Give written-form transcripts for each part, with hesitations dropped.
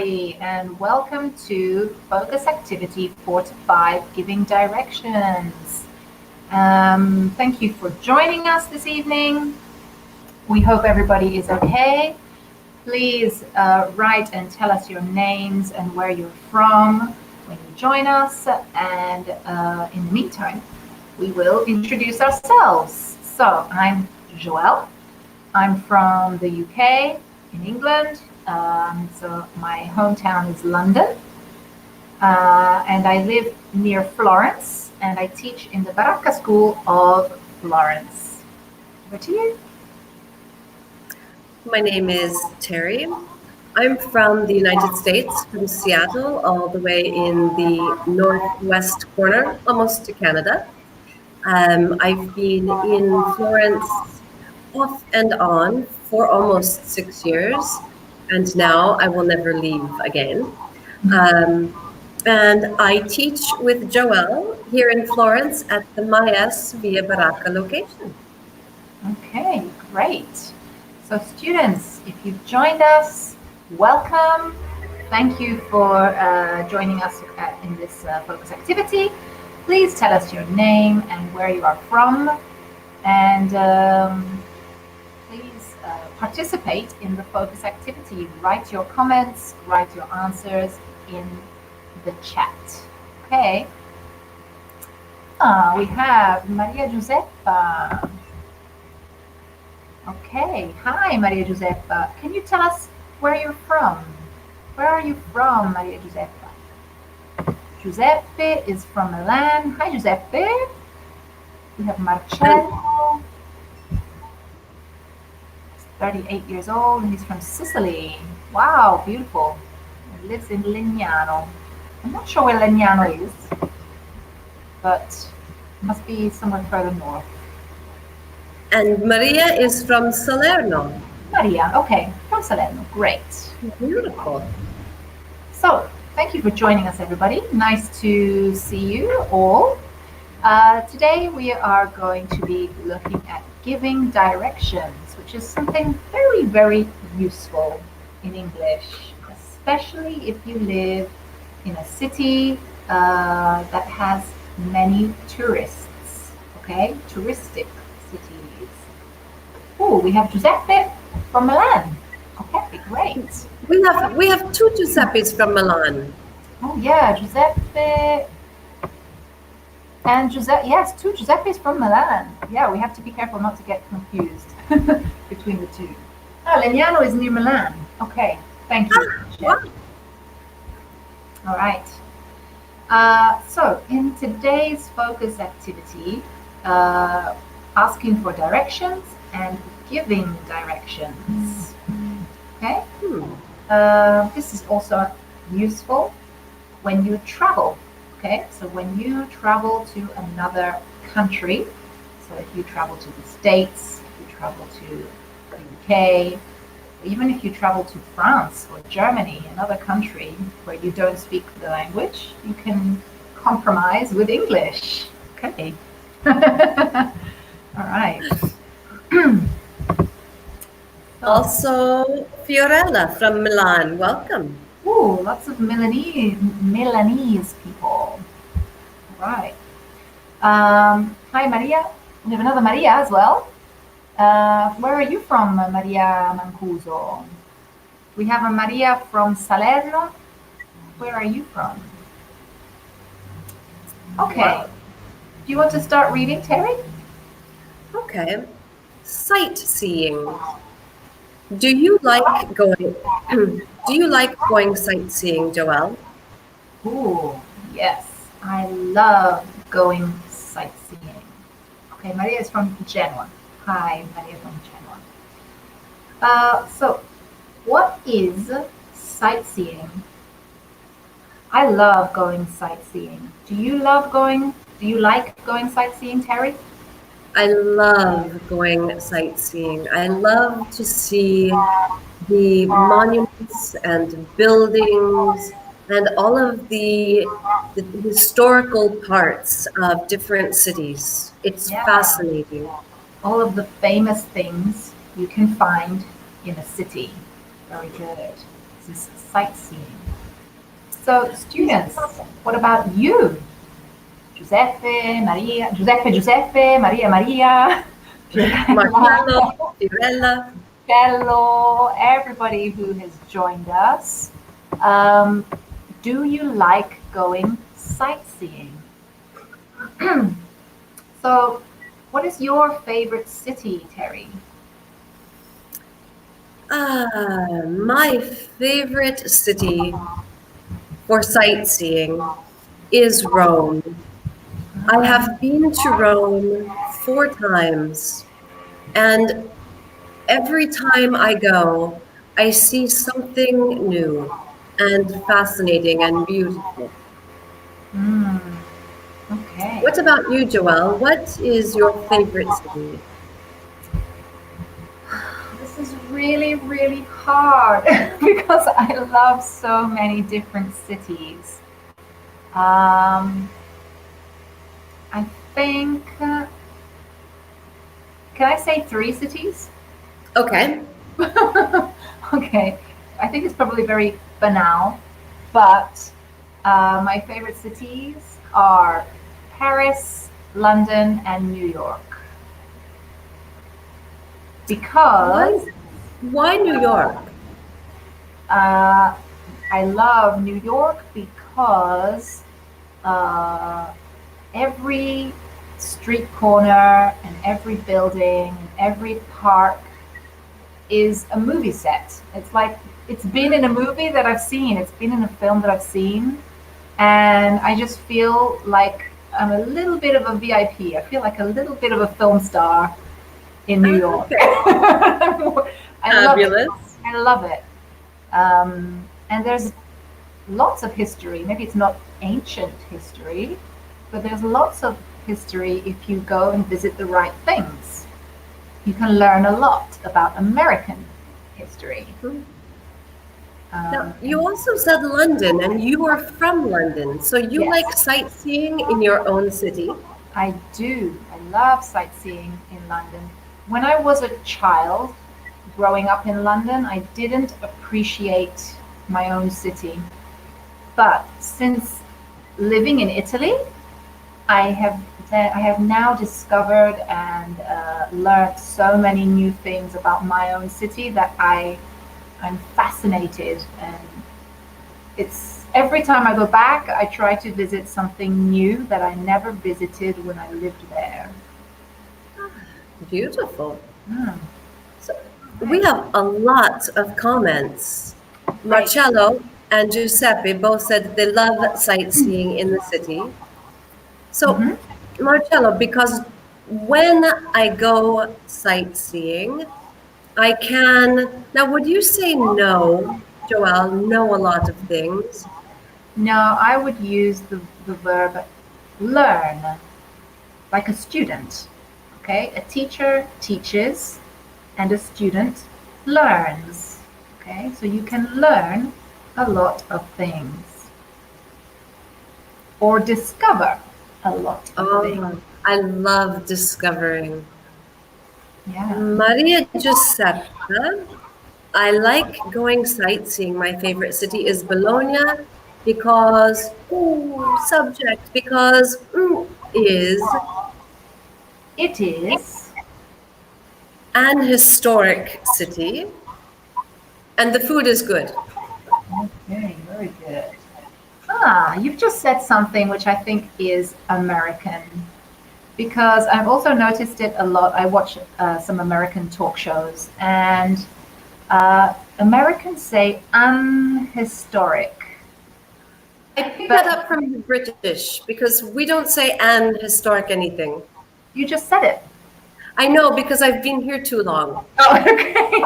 And welcome to Focus Activity 4 to 5, Giving Directions. Thank you for joining us this evening. We hope everybody is okay. Please write and tell us your names and where you're from when you join us. And in the meantime, we will introduce ourselves. So I'm Joelle. I'm from the UK in England. So my hometown is London, and I live near Florence, and I teach in the Baracca School of Florence. Over to you. My name is Terry. I'm from the United States, from Seattle, all the way in the northwest corner, almost to Canada. I've been in Florence off and on for almost 6 years, and now I will never leave again. And I teach with Joelle here in Florence at the Myes via Baracca location. Okay, great. So students, if you've joined us, welcome. Thank you for joining us in this focus activity. Please tell us your name and where you are from, and please participate in the focus activity. Write your comments, write your answers in the chat. Okay. We have Maria Giuseppa. Okay. Hi, Maria Giuseppa. Can you tell us where you're from? Where are you from, Maria Giuseppa? Giuseppe is from Milan. Hi, Giuseppe. We have Marcello. He's 38 years old and he's from Sicily. Wow, beautiful. He lives in Legnano. I'm not sure where Legnano is, but it must be somewhere further north. And Maria is from Salerno. Maria, okay, from Salerno. Great. Beautiful. So, thank you for joining us, everybody. Nice to see you all. Today we are going to be looking at giving directions, which is something very, very useful in English, especially if you live in a city that has many tourists, okay? Touristic cities. Oh, we have Giuseppe from Milan. Okay, great. We have two Giuseppes from Milan. Oh yeah, Giuseppe and Giuseppe. Yes, two Giuseppes from Milan. Yeah, we have to be careful not to get confused between the two. Oh, Legnano is near Milan. Okay, thank you. Wow. All right. So in today's focus activity, asking for directions and giving directions. Okay. This is also useful when you travel. Okay, so when you travel to another country, so if you travel to the States, if you travel to the UK, even if you travel to France or Germany, another country where you don't speak the language, you can compromise with English. Okay. All right. Also, Fiorella from Milan. Welcome. Ooh, lots of Milanese people. All right. Hi, Maria. We have another Maria as well. Where are you from, Maria Mancuso? We have a Maria from Salerno. Where are you from? Okay. Do you want to start reading, Terry? Okay. Sightseeing. Do you like going sightseeing, Joelle? Ooh, yes. I love going sightseeing. Okay, Maria is from Genoa. Hi, Maria from Genoa. So, what is sightseeing? I love going sightseeing. Do you like going sightseeing, Terry? I love going sightseeing. I love to see the monuments and buildings and all of the historical parts of different cities. It's Yeah. fascinating. All of the famous things you can find in a city. Very good. is sightseeing. So, students, what about you? Giuseppe, Maria, Maria, Marcello, Fiorella, Fiorella. Cello, everybody who has joined us. Um, do you like going sightseeing? So, what is your favorite city, Terry? My favorite city for sightseeing is Rome. I have been to Rome 4 times, and every time I go, I see something new and fascinating and beautiful. Mm, okay. What about you, Joelle? What is your favorite city? This is really, really hard because I love so many different cities. Um, I think, can I say 3 cities? Okay. Okay, I think it's probably very banal, but my favorite cities are Paris, London, and New York. Why, Because why New York? uh, I love New York because uh, every street corner and every building and every park is a movie set. It's like it's been in a movie that I've seen, it's been in a film that I've seen, and I just feel like I'm a little bit of a VIP. I feel like a little bit of a film star in New York. Okay. I love it. Fabulous. I love it. And there's lots of history. Maybe it's not ancient history, but there's lots of history if you go and visit the right things. You can learn a lot about American history. Now, you also said London, and you are from London, so you like Yes, sightseeing in your own city. I do. I love sightseeing in London. When I was a child growing up in London, I didn't appreciate my own city. But since living in Italy, I have now discovered and learned so many new things about my own city that I'm fascinated, and it's every time I go back, I try to visit something new that I never visited when I lived there. Beautiful. Hmm, So we have a lot of comments. great. Marcello and Giuseppe both said they love sightseeing in the city. So, Hmm. Marcello, because when I go sightseeing, I can. Now, would you say no, Joelle, know a lot of things? No, I would use the verb learn, like a student. Okay, a teacher teaches and a student learns. Okay, so you can learn a lot of things or discover a lot of things. Oh, I love discovering. Yeah. Maria Giuseppe, I like going sightseeing. My favorite city is Bologna because, ooh, subject, because is It is. an historic city and the food is good. Okay, very good. Ah, you've just said something which I think is American because I've also noticed it a lot. I watch some American talk shows, and Americans say unhistoric. I picked that But up from the British because we don't say an historic anything. you just said it. I know because I've been here too long. Oh, okay.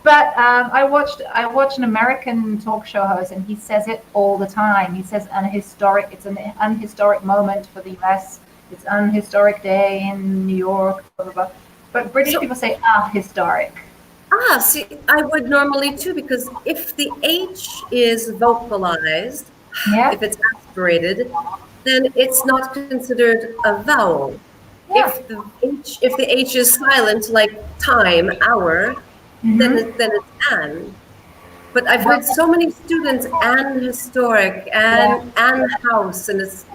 But I watched an American talk show host, and he says it all the time. He says unhistoric. It's an unhistoric moment for the U.S. It's an unhistoric day in New York. Blah, blah, blah. But British So, people say historic. see, I would normally too because if the H is vocalized, Yeah, if it's aspirated, then it's not considered a vowel. yeah. If the H is silent, like time, hour, then Hmm. it's an. But I've Well, heard so many students and historic yeah. and house, and it's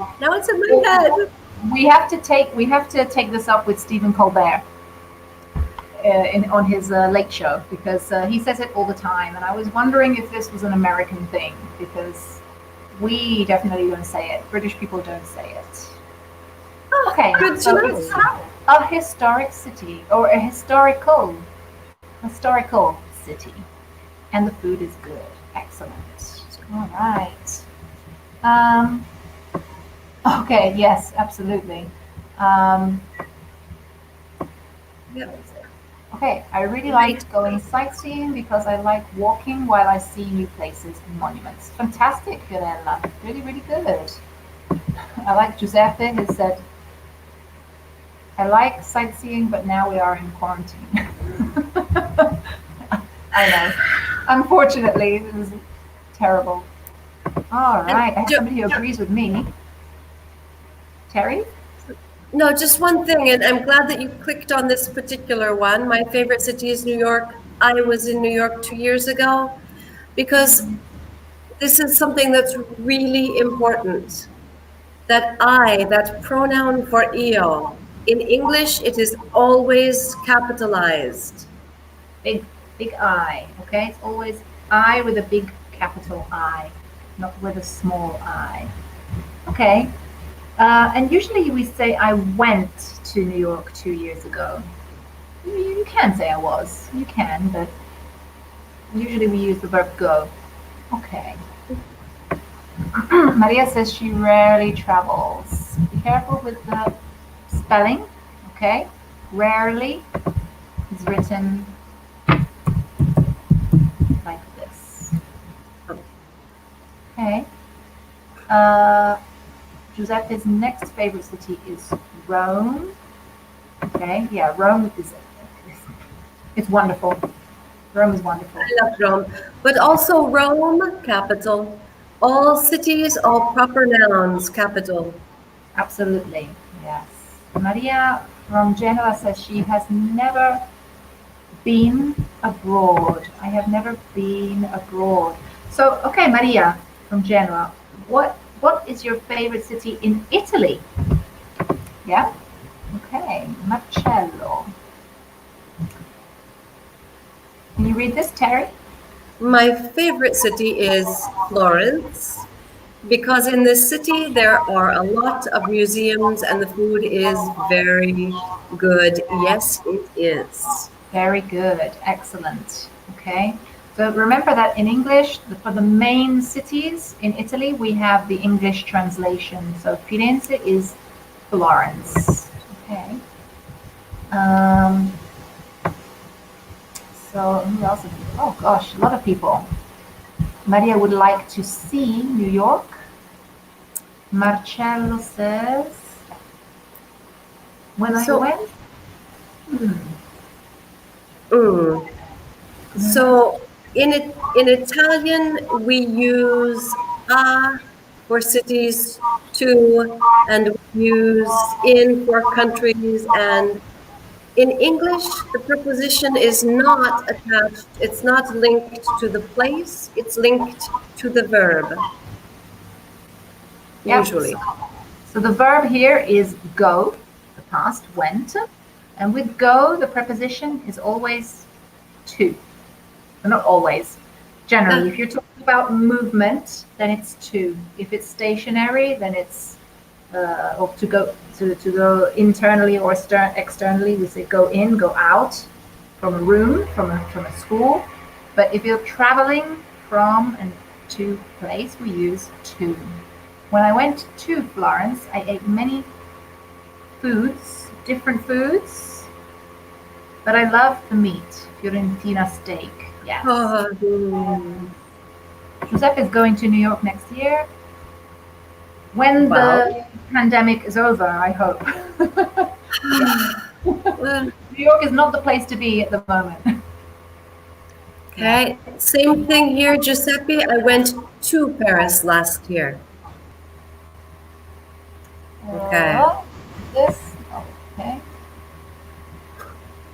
in my head. We have to take this up with Stephen Colbert on his late show, because he says it all the time, and I was wondering if this was an American thing, because we definitely don't say it. British people don't say it. Okay, Good to so know. it's a historic city, or a historical city, and the food is good. Excellent. All right. Um, okay. Yes, absolutely. Um, Yep. okay, I really Right. like going sightseeing because I like walking while I see new places and monuments. Fantastic, Fiorella. Really, really good. I like Giuseppe who said, I like sightseeing, but now we are in quarantine. I know. Unfortunately, this is terrible. All And right, I have somebody who agrees with me. Terry? no, just one thing, and I'm glad that you clicked on this particular one. My favorite city is New York. I was in New York 2 years ago because this is something that's really important. That pronoun for io. In English, it is always capitalized. Big, big I, okay? It's always I with a big capital I, not with a small I. Okay. And usually we say I went to New York 2 years ago. You can say I was. You can, but usually we use the verb go. Okay. Maria says she rarely travels. Be careful with the spelling, okay? Rarely is written like this. Okay. Uh, Giuseppe's next favorite city is Rome. Okay, yeah, Rome is it's wonderful. Rome is wonderful. I love Rome, but also Rome, capital. All cities, all proper nouns, capital. Absolutely, yes. Maria from Genoa says she has never been abroad. I have never been abroad. So, okay, Maria from Genoa, what is your favorite city in Italy? Yeah. Okay, Marcello. Can you read this, Terry? My favorite city is Florence because in this city there are a lot of museums and the food is very good. Yes, it is. Very good. Excellent. Okay. So remember that in English, for the main cities in Italy, we have the English translation. So Firenze is Florence. Okay. Um, so who else? Oh gosh, a lot of people. Maria would like to see New York. Marcello says, when I So, went. Hmm. mm, so in Italian we use a for cities, to, and we use in for countries. And in English, the preposition is not attached, it's not linked to the place, it's linked to the verb, Yep. usually. So the verb here is go, the past, went. And with go, the preposition is always to. But not always. Generally, if you're talking about movement, then it's to. If it's stationary, then it's or to go internally or externally. We say go in, go out from a room, from a school. But if you're traveling from and to place, we use to. When I went to Florence, I ate many foods, different foods, but I love the meat, Fiorentina steak. Yes. Oh, Giuseppe is going to New York next year. When wow. the pandemic is over, I hope. Well, New York is not the place to be at the moment. Yeah. okay, same thing here, Giuseppe. I went to Paris last year. Okay. This. Okay.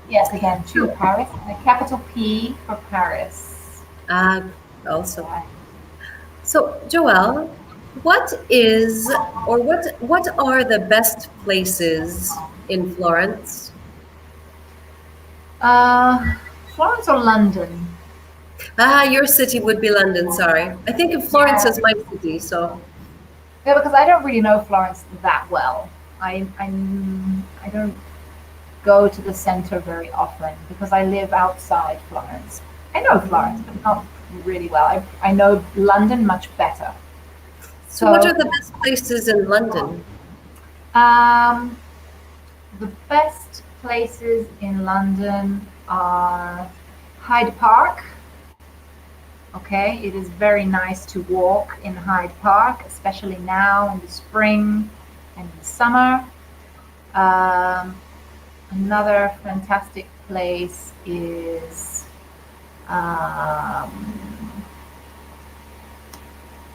Yes, again, to Paris. The capital P for Paris. also. Right. So, Joelle, what is or what are the best places in Florence? Uh, Florence or London? Ah, your city would be London, sorry. I think of Florence Yeah. as my city, so Yeah, because I don't really know Florence that well. I don't go to the center very often because I live outside Florence. I know Florence, but not really well. I know London much better. so what are So, the best places in London? um, the best places in London are Hyde Park. Okay, it is very nice to walk in Hyde Park, especially now in the spring and in the summer. Um, Another fantastic place is um,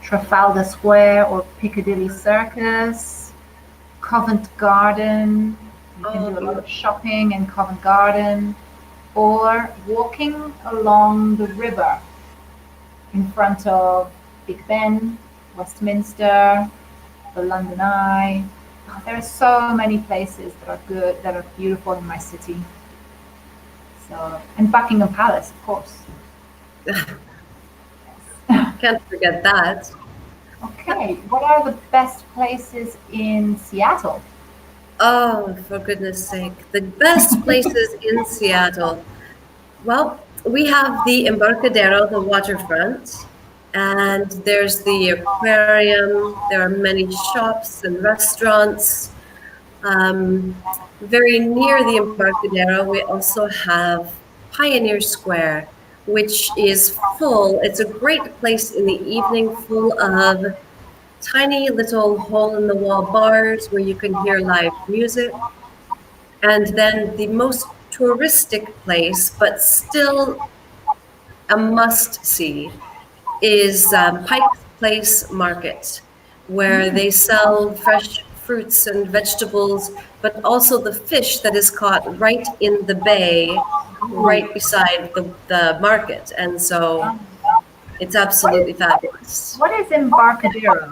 Trafalgar Square or Piccadilly Circus, Covent Garden. You can Oh, do a lot of beautiful. shopping in Covent Garden or walking along the river in front of Big Ben, Westminster, the London Eye. There are so many places that are good, that are beautiful in my city. So, and Buckingham Palace, of course. Yes. Can't forget that. Okay, what are the best places in Seattle? Oh, for goodness sake. The best places in Seattle. Well, we have the Embarcadero, the waterfront, and there's the aquarium. There are many shops and restaurants. Um, Very near the Embarcadero, we also have Pioneer Square, which is full. It's a great place in the evening, full of tiny little hole in the wall bars where you can hear live music. And then the most touristic place, but still a must see, is Pike's Place Market, where they sell fresh fruits and vegetables, but also the fish that is caught right in the bay, Ooh. right beside the market. And so it's What is absolutely fabulous. what is Embarcadero?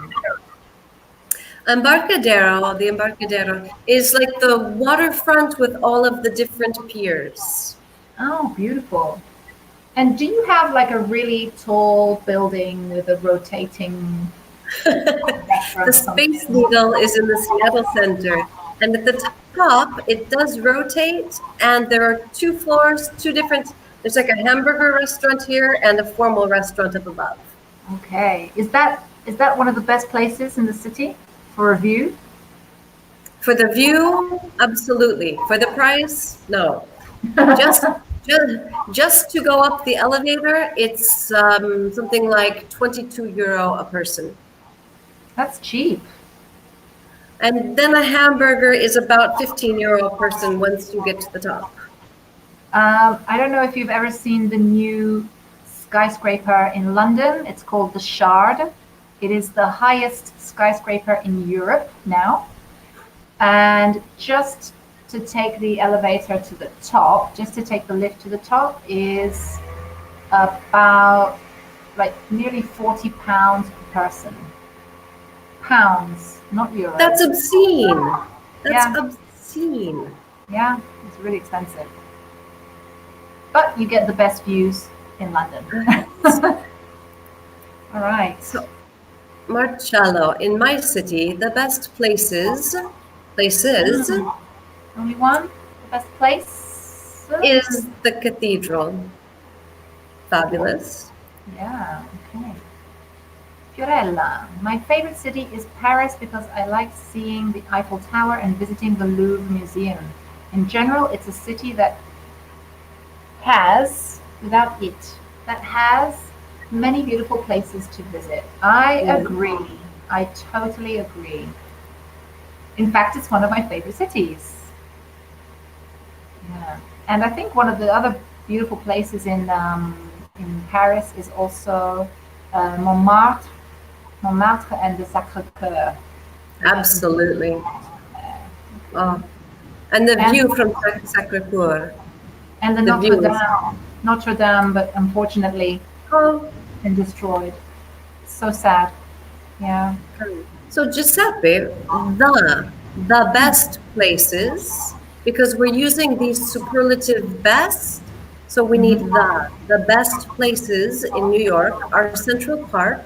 The Embarcadero is like the waterfront with all of the different piers. Oh, beautiful. And do you have like a really tall building with a rotating The restaurant or Space something? Needle is in the Seattle Center, and at the top, it does rotate, and there are two floors, two different. There's like a hamburger restaurant here and a formal restaurant up above. Okay. Is that one of the best places in the city for a view? For the view, absolutely. For the price, no. Just just just to go up the elevator, it's something like 22 euro a person. That's cheap. And then a hamburger is about 15 euro a person once you get to the top. I don't know if you've ever seen the new skyscraper in London. It's called the Shard. It is the highest skyscraper in Europe now. And just to take the elevator to the top, just to take the lift to the top, is about like nearly £40 per person. Pounds, not That's euros. obscene. That's Yeah, obscene. yeah, it's really expensive. But you get the best views in London. All right. So, Marcello, in my city, the best places Only one? The best place? is the cathedral. Fabulous. Yeah, okay. Fiorella, my favorite city is Paris because I like seeing the Eiffel Tower and visiting the Louvre Museum. In general, it's a city without it, that has many beautiful places to visit. I Yeah. agree. I totally agree. In fact, it's one of my favorite cities. Yeah. And I think one of the other beautiful places in Paris is also Montmartre and the Sacré-Cœur. Absolutely. Oh, and the And view from Sacré-Cœur. and the The view is, Notre Dame, but unfortunately, oh, and destroyed. So sad. Yeah. So Giuseppe, the best places, because we're using the superlative best, so we need the best places in New York are Central Park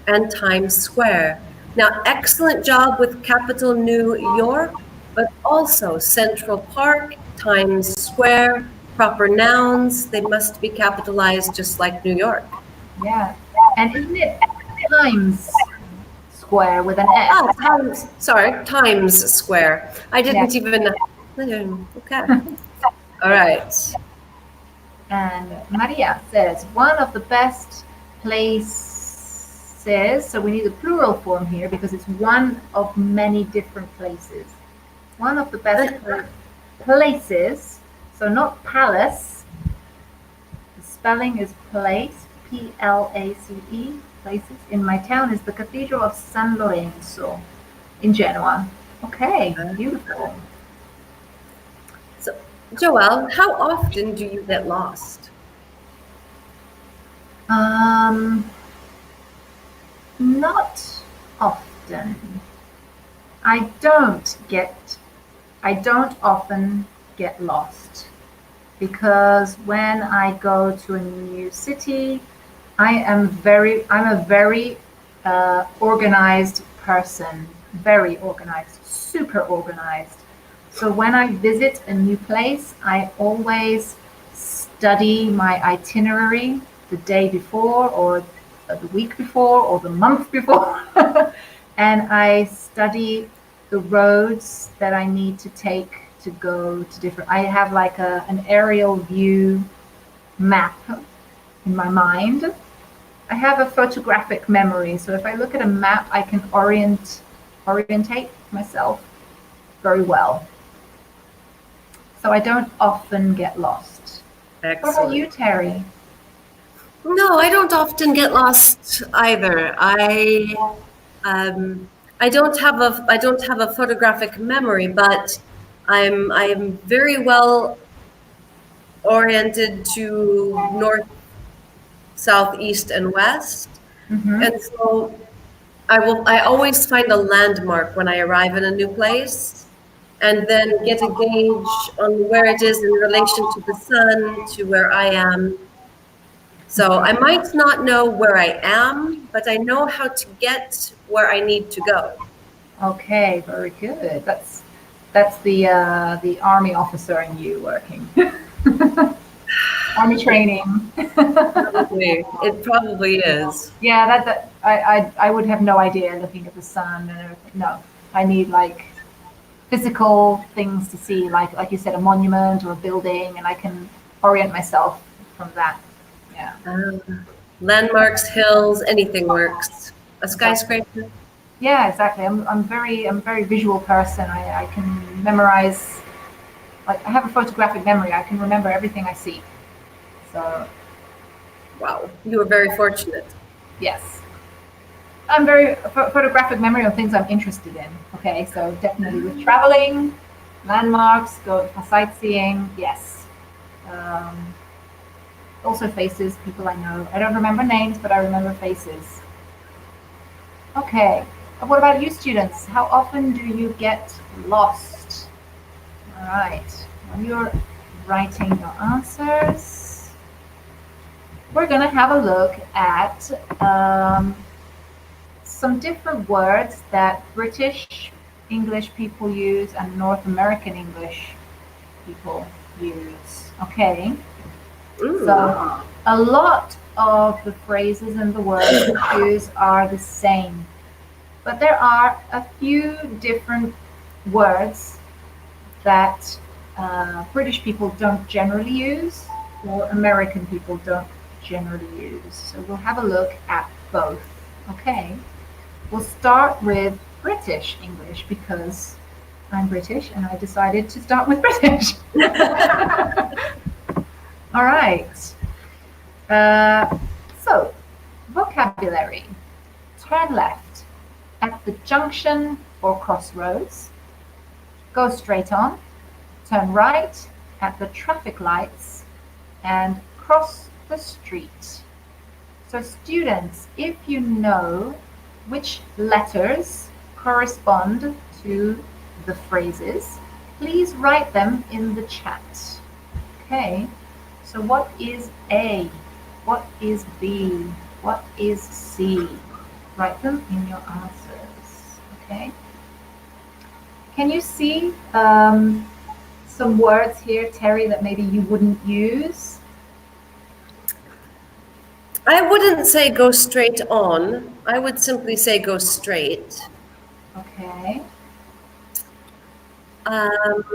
and Times Square. Now, excellent job with capital New York, but also Central Park, Times Square, proper nouns, they must be capitalized just like New York. Yeah. And isn't it Times Square with an S? Ah, Times Square. I Yeah. didn't even. Okay. All right. And Maria says, one of the best places, so we need a plural form here because it's one of many different places. One of the best places, so not palace, the spelling is place, Place, places, in my town is the Cathedral of San Lorenzo in Genoa. Okay, beautiful. So, Joelle, how often do you get lost? Um, Not often. I don't get, I don't often get lost because when I go to a new city, I'm a very organized person, very organized, super organized. So when I visit a new place, I always study my itinerary the day before or the week before or the month before. And I study the roads that I need to take to go to different. I have like an aerial view map in my mind. I have a photographic memory, so if I look at a map, I can orientate myself very well. So I don't often get lost. What about you, Excellent. Terry? No, I don't often get lost either. Um, I don't have a photographic memory, but I'm very well oriented to north, south, east, and west. Mm-hmm. And so I always find a landmark when I arrive in a new place and then get a gauge on where it is in relation to the sun, to where I am. So I might not know where I am, but I know how to get where I need to go. Okay, very good. That's the army officer in you working. Army training. Probably. It probably is. Yeah, I would have no idea looking at the sun and everything. No, I need like physical things to see, like you said, a monument or a building, and I can orient myself from that. Yeah, Landmarks, hills, anything works. A exactly. skyscraper? Yeah, exactly. I'm a very visual person. I can memorize. Like I have a photographic memory. I can remember everything I see. So Wow, you were very fortunate. yes, I'm very photographic memory of things I'm interested in. Okay, so definitely with traveling, landmarks, go for sightseeing. Yes. Um, Also faces, people I know. I don't remember names, but I remember faces. Okay. What about you students? How often do you get lost? All right. When you're writing your answers, we're going to have a look at some different words that British English people use and North American English people use. Okay. Mm, So a lot of the phrases and the words we use are the same, but there are a few different words that British people don't generally use or American people don't generally use. So we'll have a look at both. Okay, we'll start with British English because I'm British and I decided to start with British. All right. Uh, so, vocabulary. Turn left at the junction or crossroads. Go straight on. Turn right at the traffic lights and cross the street. So students, if you know which letters correspond to the phrases, please write them in the chat. Okay, so what is A? What is B? What is C? Write them in your answers. Okay. Can you see some words here, Terry, that maybe you wouldn't use? I wouldn't say go straight on. I would simply say go straight. Okay. Other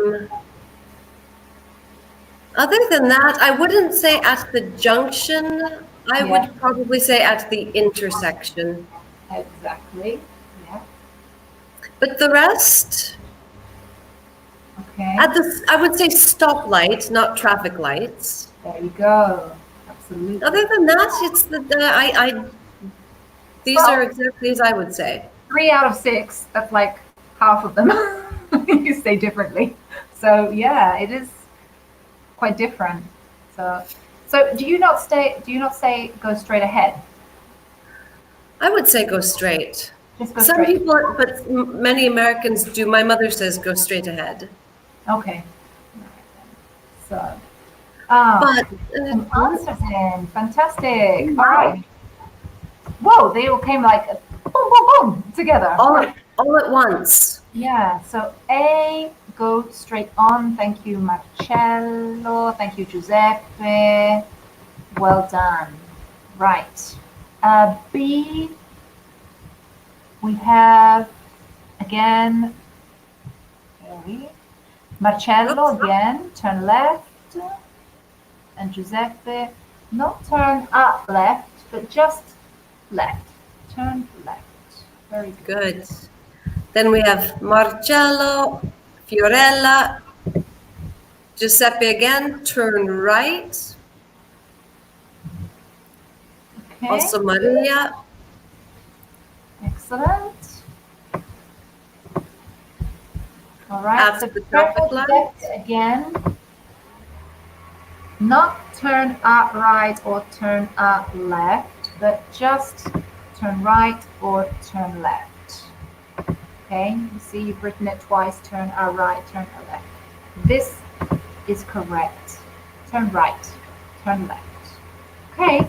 than that, I wouldn't say at the junction. I Yeah. would probably say at the intersection. Exactly. Yeah. But the rest, Okay. I would say stoplight, not traffic lights. There you go. Absolutely. Other than that, it's these Well, are exactly as I would say. 3 out of 6. That's like half of them. You say differently. So yeah, it is quite different. So do you not say go straight ahead? I would say go straight. Just go Some straight. people, but many Americans do. My mother says go straight ahead. Okay. So But some answers in. Fantastic. All right. Whoa, they all came like boom, boom, boom together. all at once. Yeah, so A, go straight on. Thank you, Marcello. Thank you, Giuseppe. Well done. Right. B, we have again, Marcello again, turn left. And Giuseppe, not turn up left, but just left. Turn left. Very good. Good. Then we have Marcello, Fiorella, Giuseppe again, turn right. Okay. Also Maria. Excellent. All right. After So the traffic light. again. Not turn up right or turn up left, but just turn right or turn left. Okay, you see you've written it twice, turn right, turn left. This is correct. Turn right, turn left. Okay,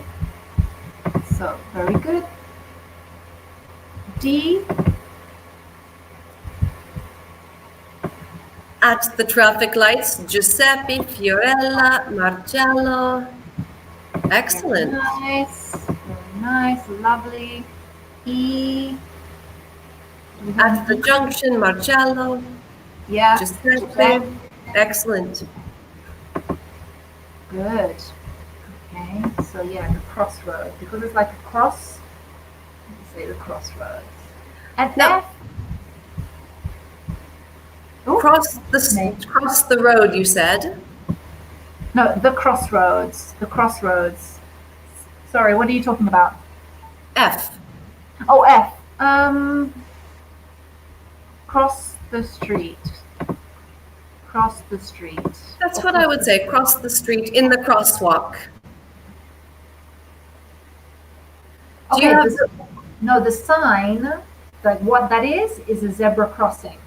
so very good. D. At the traffic lights, Giuseppe, Fiorella, Marcello. Excellent. Very nice, lovely. E. At the junction, Marcello, Yeah. Giuseppe. Excellent. Good. Okay, so yeah, the crossroad. Because it's like a cross, you say the crossroads. And No. F. Ooh, Cross the road, you said. no, the crossroads. The crossroads. Sorry, what are you talking about? F. Oh, F. Cross the street. Cross the street. That's what I would say. Cross the street in the crosswalk. Do you Okay, have no, the sign, like what that is a zebra crossing.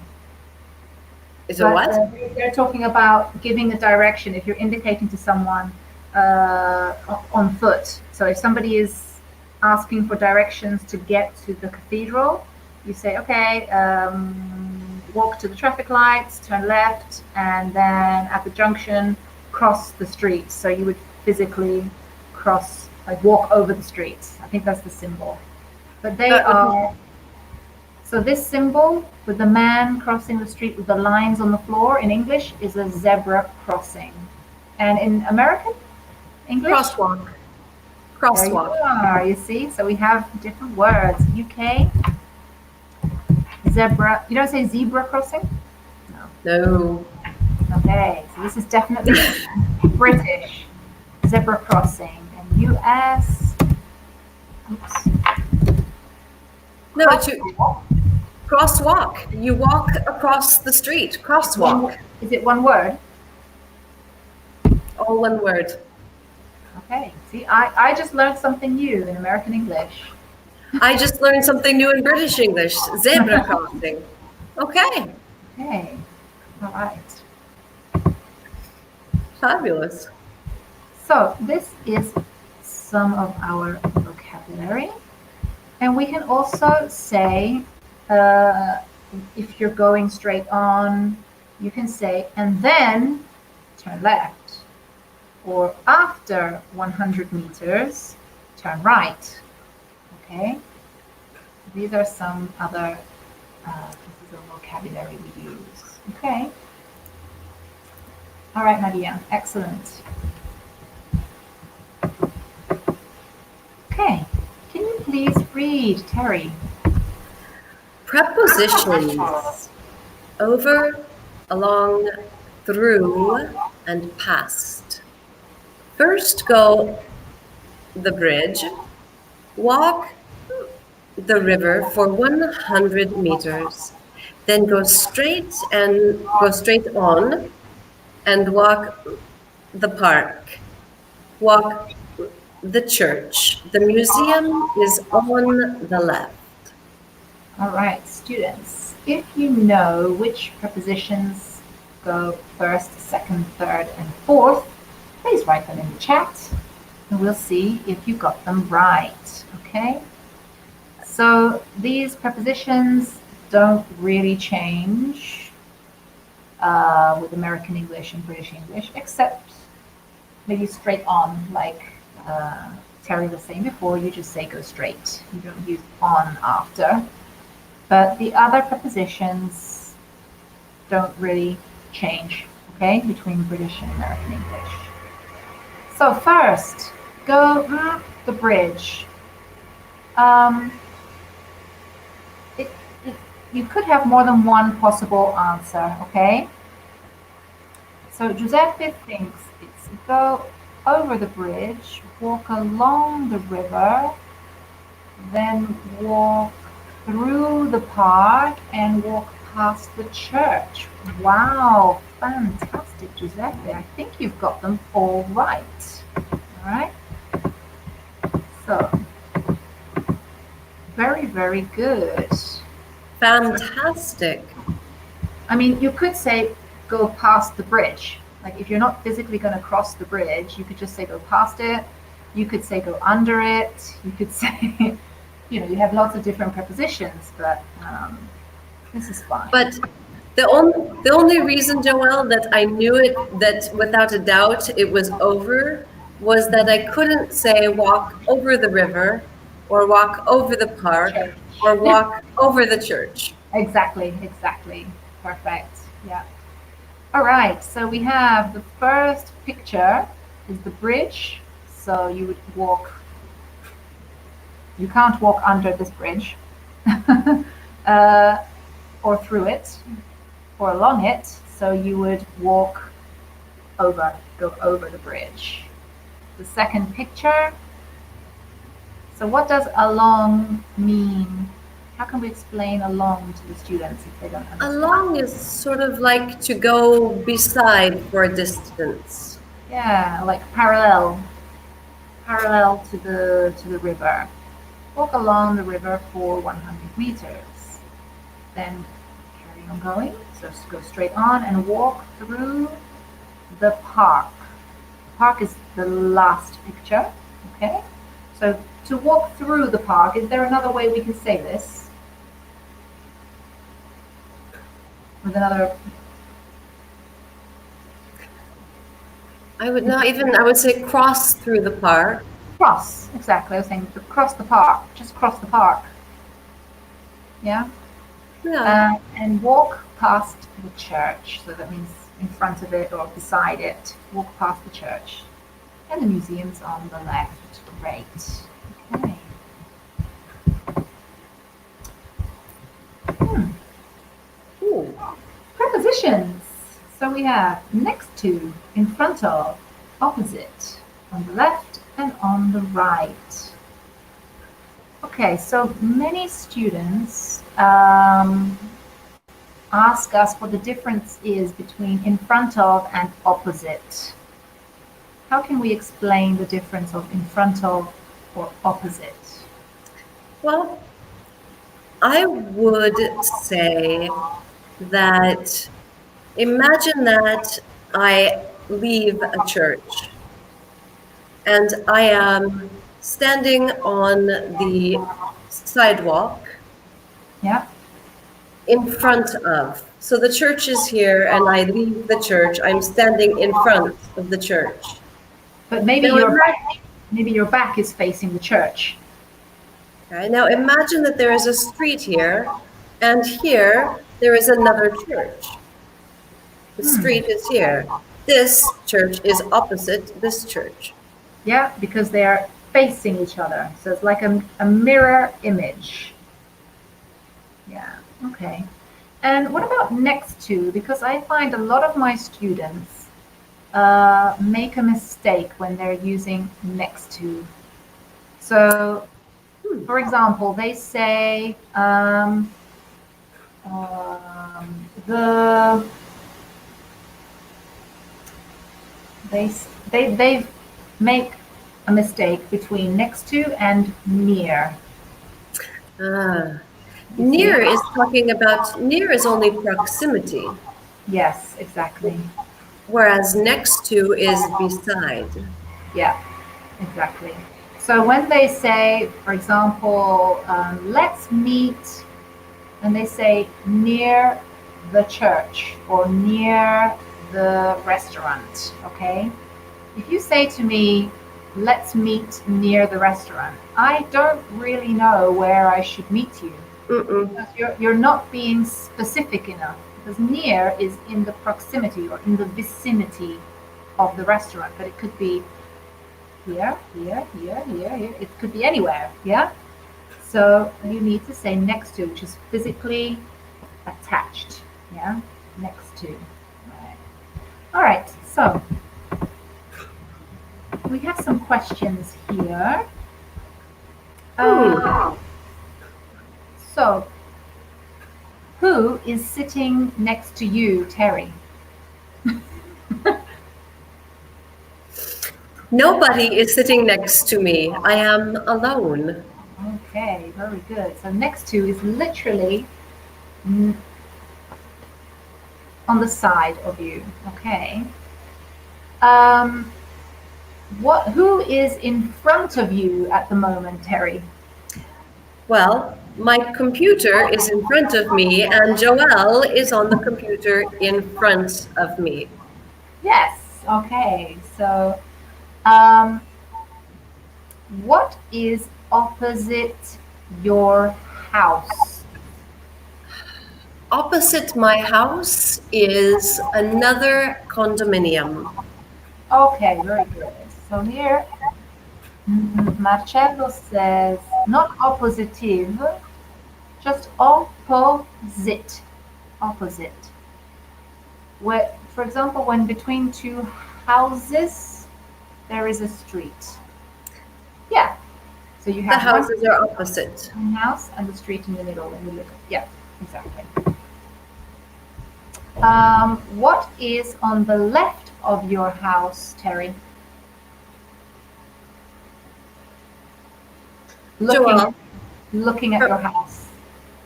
Is it what? They're talking about giving a direction if you're indicating to someone on foot. So if somebody is asking for directions to get to the cathedral, you say, okay, walk to the traffic lights, turn left, and then at the junction, cross the street. So you would physically cross, like walk over the streets. I think that's the symbol. But they are... So this symbol with the man crossing the street with the lines on the floor in English is a zebra crossing. And in American English? Crosswalk. Crosswalk. There you are, you see? So we have different words. UK, zebra. You don't say zebra crossing? No. Okay, so this is definitely British. Zebra crossing. And US, oops. No, crosswalk. You walk across the street. Crosswalk. Is it one word? All one word. Okay. See, I just learned something new in American English. I just learned something new in British English. Zebra crossing. Okay, Okay. All right. fabulous. So this is some of our vocabulary. And we can also say, uh, if you're going straight on, you can say, and then turn left. Or after 100 meters, turn right. Okay? These are some other pieces of vocabulary we use. Okay? All right, Maria. Excellent. Okay. Can you please read, Terry? Prepositions: over, along, through, and past. First go the bridge, walk the river for 100 meters, then go straight on and walk the park, walk the church. The museum is on the left. All right, students, if you know which prepositions go first, second, third, and fourth, please write them in the chat and we'll see if you got them right. Okay? So these prepositions don't really change with American English and British English, except maybe straight on, like Terry was saying before, you just say go straight. You don't use on after. But the other prepositions don't really change, okay, between British and American English. So first, go the bridge. Um, it, you could have more than one possible answer, okay? So Giuseppe thinks it's go over the bridge, walk along the river, then walk through the park and walk past the church. Wow, fantastic, Giuseppe. I think you've got them all right. All right. So, very, very good. Fantastic. I mean, you could say go past the bridge. Like if you're not physically going to cross the bridge, you could just say go past it. You could say go under it. You could say, you have lots of different prepositions, but this is fine. But the only reason, Joelle, that I knew it, that without a doubt it was over, was that I couldn't say walk over the river or walk over the park Church. or walk over the church. Exactly. Perfect. Yeah. All right. So we have the first picture is the bridge. So you would walk. You can't walk under this bridge, or through it, or along it. So you would walk over, go over the bridge. The second picture. So what does along mean? How can we explain along to the students if they don't understand? Along is sort of like to go beside for a distance. Yeah, like parallel to the river. Walk along the river for 100 meters. Then carry on going. So go straight on and walk through the park. Park is the last picture. Okay. So to walk through the park, is there another way we can say this? With another. I would say cross through the park. Cross, exactly. I was saying to cross the park, just cross the park. Yeah? Yeah. And walk past the church. So that means in front of it or beside it. Walk past the church. And the museum's on the left. Great. Okay. Ooh. Prepositions. So we have next to, in front of, opposite, on the left and on the right. Okay, so many students ask us what the difference is between in front of and opposite. how can we explain the difference of in front of or opposite? Well, I would say that imagine that I leave a church and I am standing on the sidewalk Yeah. in front of. So the church is here and I leave the church. I'm standing in front of the church. But Now, maybe your back is facing the church. okay, now imagine that there is a street here and here there is another church. The street is here. This church is opposite this church. Yeah, because they are facing each other. So it's like a mirror image. Yeah, okay. And what about next to? Because I find a lot of my students make a mistake when they're using next to. So, for example, they say the they make a mistake between next to and near. Ah, You see? near is only proximity, Yes, exactly. whereas next to is beside. Yeah, exactly. So when they say, for example, let's meet, and they say near the church or near the restaurant, okay? If you say to me, let's meet near the restaurant, I don't really know where I should meet you. Mm-mm. Because you're not being specific enough. Because near is in the proximity or in the vicinity of the restaurant, but it could be here, here, here, here, here. It could be anywhere, yeah? So you need to say next to, which is physically attached, yeah? Next to. Right. All right, so we have some questions here. So, who is sitting next to you, Terry? Nobody is sitting next to me. I am alone. Okay, very good. So next to is literally on the side of you. Okay. Um, who is in front of you at the moment, Terry? Well, my computer is in front of me, and Joelle is on the computer in front of me. Yes. Okay. So, um, what is opposite your house? Opposite my house is another condominium. Okay, very good. So here, Marcello says not oppositive, just opposite. Opposite. Where, for example, when between two houses there is a street. Yeah. So you The have houses are opposite. one house and the street in the middle. When you look, yeah, exactly. What is on the left of your house, Terry? Joelle, Looking at your house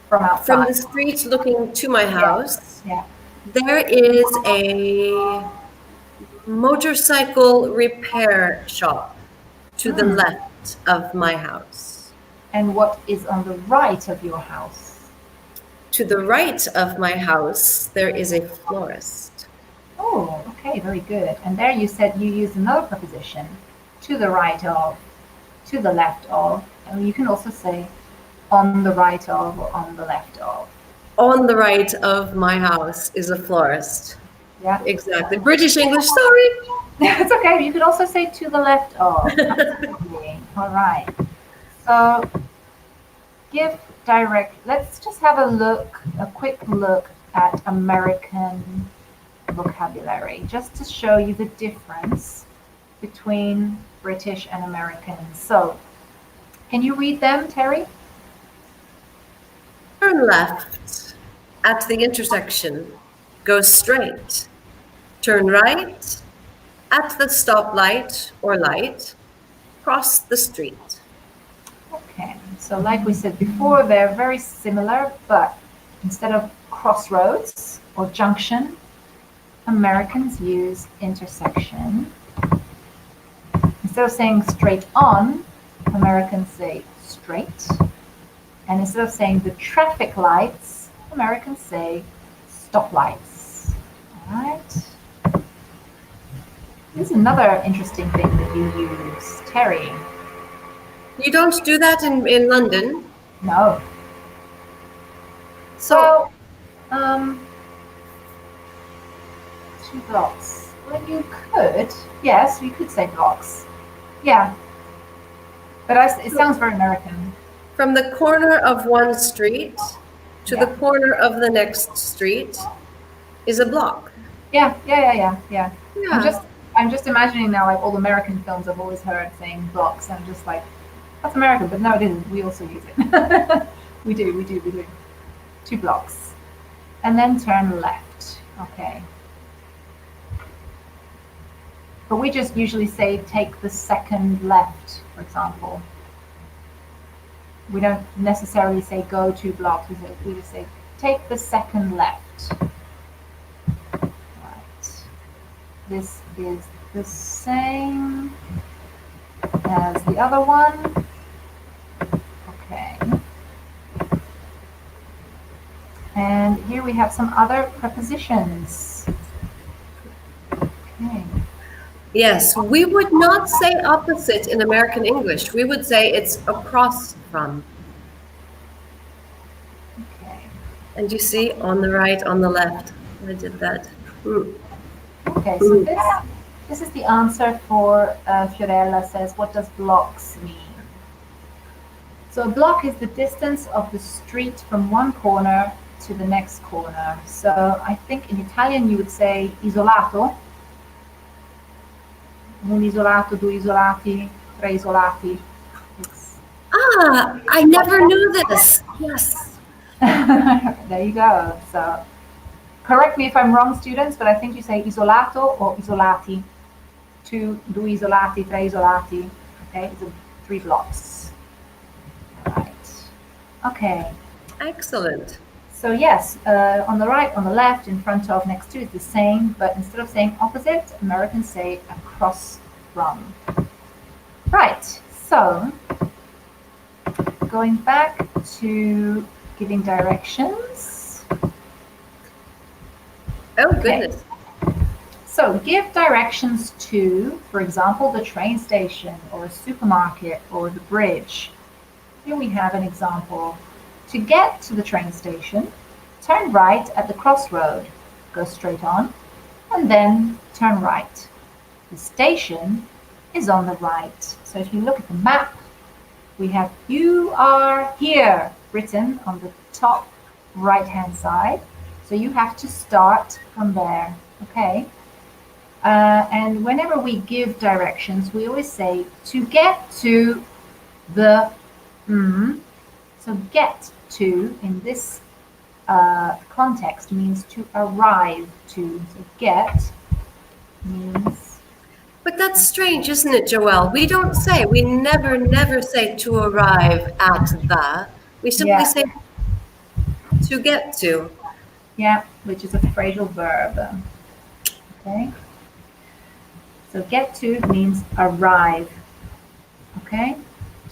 from from outside. the street looking to my house, Yeah. there is a motorcycle repair shop to the left of my house. And what is on the right of your house? To the right of my house, there is a florist. Oh, okay, very good. And there you said you used another preposition, to the right of, to the left of. And you can also say on the right of or on the left of. On the right of my house is a florist. Yeah. Exactly. British English, sorry. It's okay. You could also say to the left of. Absolutely. All right. So give direct. Let's just have a quick look at American vocabulary, just to show you the difference between British and American. So, can you read them, Terry? Turn left at the intersection. Go straight. Turn right. At the stoplight or light, cross the street. Okay, so like we said before, they're very similar, but instead of crossroads or junction, Americans use intersection. Instead of saying straight on, Americans say straight. And instead of saying the traffic lights, Americans say stoplights. All right. This is another interesting thing that you use, Terry. You don't do that in London? No. So, So, 2 blocks. Well, you could. Yes, you could say blocks. Yeah. But it sounds very American. from the corner of one street to the corner of the next street is a block. Yeah. Yeah. I'm just imagining now, like all the American films I've always heard saying blocks. I'm just like, that's American, but no, it isn't. We also use it. we do. 2 blocks. And then turn left. Okay. But we just usually say take the second left, for example. We don't necessarily say go 2 blocks. We just say take the second left. Right. This is the same as the other one. Okay. And here we have some other prepositions. Okay. Yes, we would not say opposite in American English. We would say it's across from. Okay. And you see, on the right, on the left. I did that. Okay, so this is the answer for Fiorella says, what does blocks mean? So a block is the distance of the street from one corner to the next corner. So I think in Italian you would say isolato. Un isolato, 2 isolati, 3 isolati. I never knew this. Yes. There you go. So correct me if I'm wrong, students, but I think you say isolato or isolati. 2 isolati, 3 isolati. Okay, it's 3 blocks. Right. Okay. Excellent. So yes, on the right, on the left, in front of, next to is the same, but instead of saying opposite, Americans say across from. Right. So going back to giving directions. Oh, goodness. So give directions to, for example, the train station or a supermarket or the bridge. Here we have an example. To get to the train station, turn right at the crossroad, go straight on, and then turn right. The station is on the right. So if you look at the map, we have "you are here" written on the top right-hand side. So you have to start from there, okay? And whenever we give directions, we always say to get to the, so get to in this context means to arrive to. So get means. But that's strange, isn't it, Joelle? We never say to arrive at the. We simply say to get to. Yeah, which is a phrasal verb. Okay. So get to means arrive. Okay.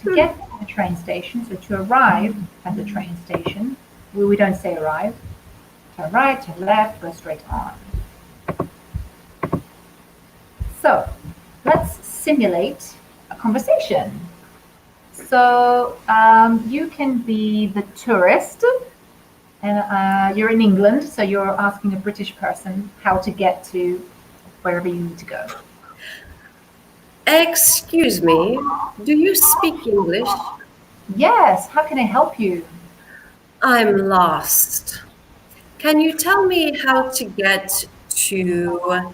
To get to the train station, so to arrive at the train station, we don't say arrive. Turn right, turn left, go straight on. So let's simulate a conversation. So you can be the tourist, and you're in England, so you're asking a British person how to get to wherever you need to go. Excuse me, do you speak English? Yes, how can I help you? I'm lost. Can you tell me how to get to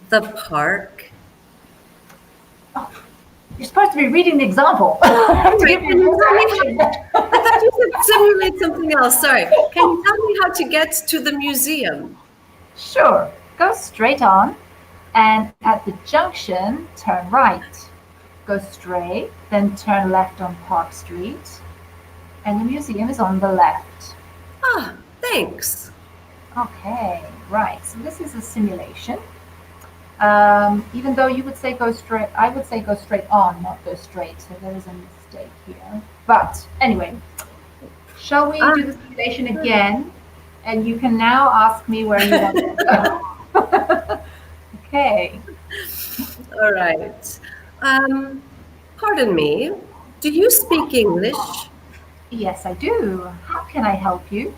the park? You're supposed to be reading the example. To give you direction. I thought you said simulate something else. Sorry. Can you tell me how to get to the museum? Sure. Go straight on And at the junction, turn right. Go straight, then turn left on Park Street. And the museum is on the left. Ah, thanks. Okay, right. So this is a simulation. Even though you would say go straight, I would say go straight on, not go straight. So there is a mistake here. But anyway, shall we Ah, do the simulation again? And you can now ask me where you want to go. Okay. all right. Um, Pardon me. Do you speak English? Yes, I do. How can I help you?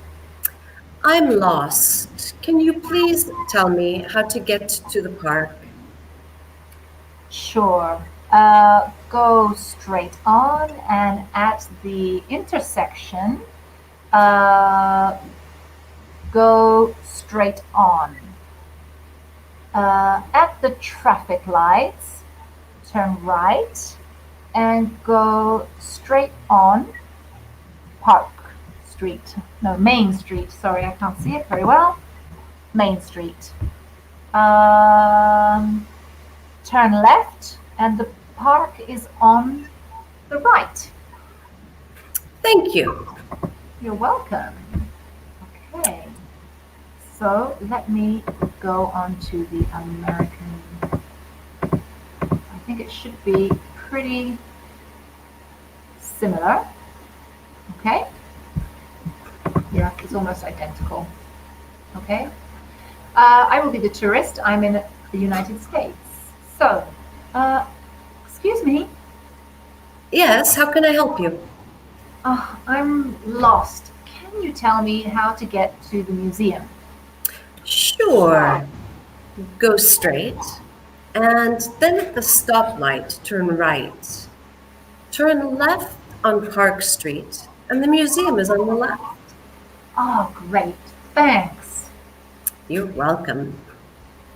I'm lost. Can you please tell me how to get to the park? Sure. Go straight on, and at the intersection, uh, go straight on. At the traffic lights, turn right and go straight on Park Street. No, Main Street. Sorry, I can't see it very well. Main Street. Um, Turn left, and the park is on the right. Thank you. You're welcome. Okay, so let me go on to the American. I think it should be pretty similar. Okay, yeah, it's almost identical. Okay, I will be the tourist. I'm in the United States. So, excuse me. Yes, how can I help you? I'm lost. Can you tell me how to get to the museum? Sure. Go straight, and then at the stoplight, turn right. Turn left on Park Street, and the museum is on the left. Oh, great. Thanks. You're welcome.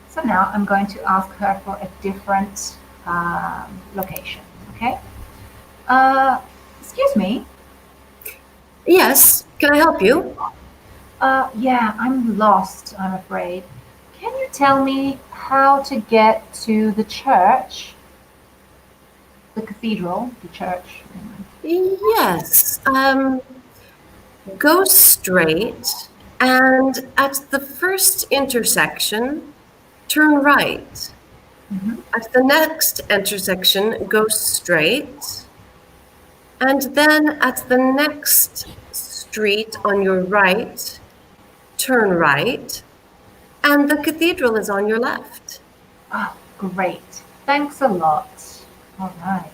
So now I'm going to ask her for a different location. Okay? Excuse me. Yes, can I help you? Yeah, I'm lost, I'm afraid. Can you tell me how to get to the church? The cathedral, the church. Yes. Go straight, and at the first intersection, turn right. Mhm. At the next intersection, go straight, and then at the next street on your right, turn right, and the cathedral is on your left. Oh, great. Thanks a lot. All right.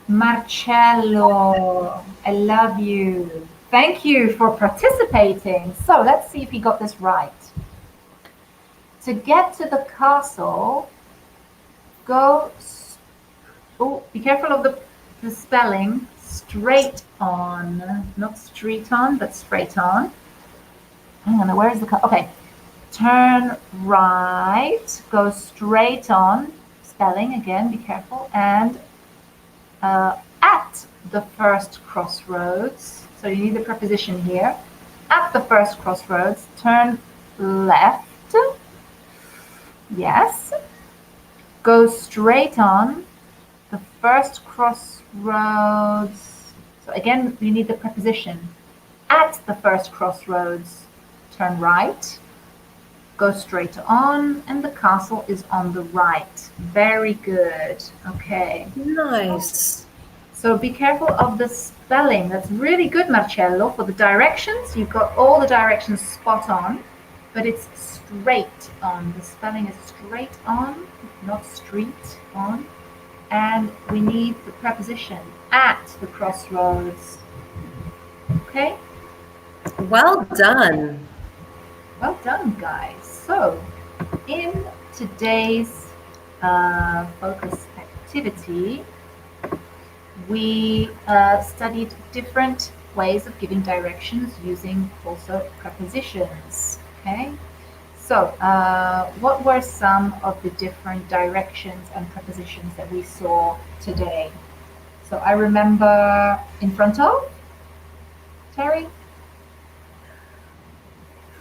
Marcello, I love you. Thank you for participating. So let's see if he got this right. To get to the castle, go. Oh, be careful of the spelling. Straight on, not street on, but straight on. Hang on, where is the okay? Turn right, go straight on. Spelling again, be careful, and at the first crossroads. So you need the preposition here. At the first crossroads, turn left. Yes. Go straight on. The first crossroads. So again, you need the preposition. At the first crossroads, turn right. Go straight on, and the castle is on the right. Very good. Okay. Nice. So be careful of the spelling. That's really good, Marcello. For the directions, you've got all the directions spot on, but it's straight on. The spelling is straight on, not street on. And we need the preposition at the crossroads. Okay? Well done. Well done, guys. So, in today's focus activity, we studied different ways of giving directions using also prepositions. Okay, so what were some of the different directions and prepositions that we saw today? So I remember in front of, Terry?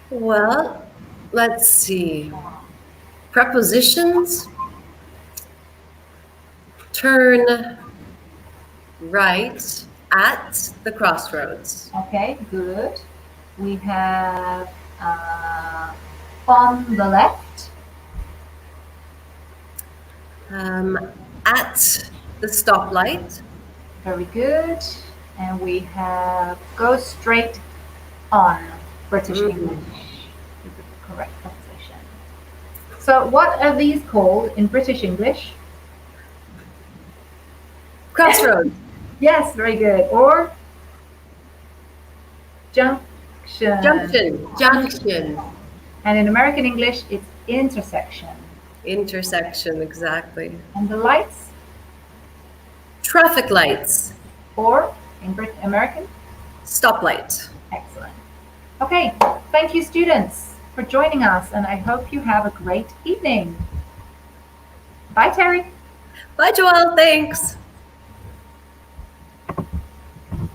Well, let's see. Prepositions Turn right at the crossroads. Okay, good. We have on the left. At the stoplight. Very good. And we have go straight on, British English is the correct translation. So what are these called in British English? Crossroads. Yes, very good. Or junction. Junction. And in American English, it's intersection. Intersection, exactly. And the lights? Traffic lights. Or in American? Stoplight. Excellent. Okay, thank you students for joining us, and I hope you have a great evening. Bye, Terry. Bye, Joelle. Thanks.